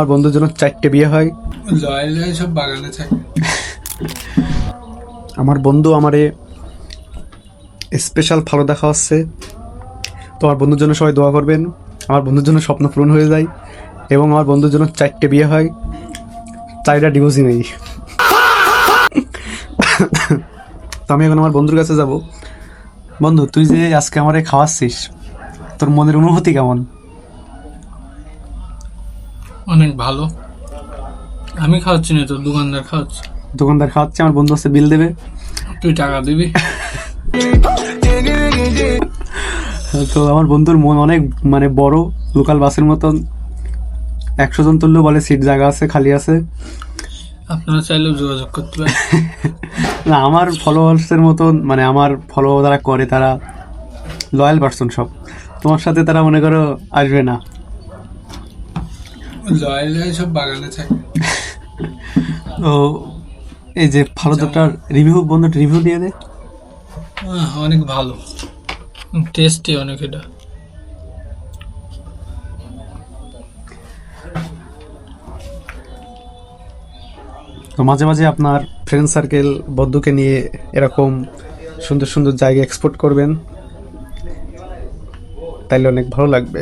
আমার বন্ধুর জন্য 4টে বিয়ে হয়। লয়াল সব বাগানে থাকে। আমার বন্ধু আমারে স্পেশাল ভালো দেখা হচ্ছে। তো আমার বন্ধুর জন্য সবাই দোয়া করবেন, আমার বন্ধুর জন্য স্বপ্ন পূরণ হয়ে যায় এবং আমার বন্ধুর জন্য 4টে বিয়ে হয়, 4টা ডিভোর্সই নেই। তো আমি এখন আমার বন্ধুর কাছে যাব। বন্ধু, তুই যে আজকে আমারে খাওয়াচ্ছিস, তোর মনের অনুভূতি কেমন? অনেক ভালো। আমি খাওয়াচ্ছি না, তো দোকানদার খাওয়াচ্ছে। দোকানদার খাওয়াচ্ছে, আমার বন্ধু আছে বিল দেবে। তুই টাকা দিবি? তো আমার বন্ধুর মন অনেক মানে বড়, লোকাল বাসের মতন। 100 জন তুললেও বলে সিট জায়গা আছে, খালি আছে। আপনারা চাইলেও যোগাযোগ করতে পারেন। না, আমার ফলোয়ার্সের মতন, মানে আমার ফলো যারা করে তারা লয়াল পার্সন সব। তোমার সাথে তারা মনে করো আসবে না। লয়াল সব বাগানে থাকে। তো এই যে ভালো দুটার রিভিউ, বন্ধুটা রিভিউ দিয়ে দে। অনেক ভালো, টেস্টি অনেক। এটা তো মাঝে মাঝে আপনার ফ্রেন্ড সার্কেল বন্ধুকে নিয়ে এরকম সুন্দর সুন্দর জায়গা এক্সপোর্ট করবেন, তাইলে অনেক ভালো লাগবে।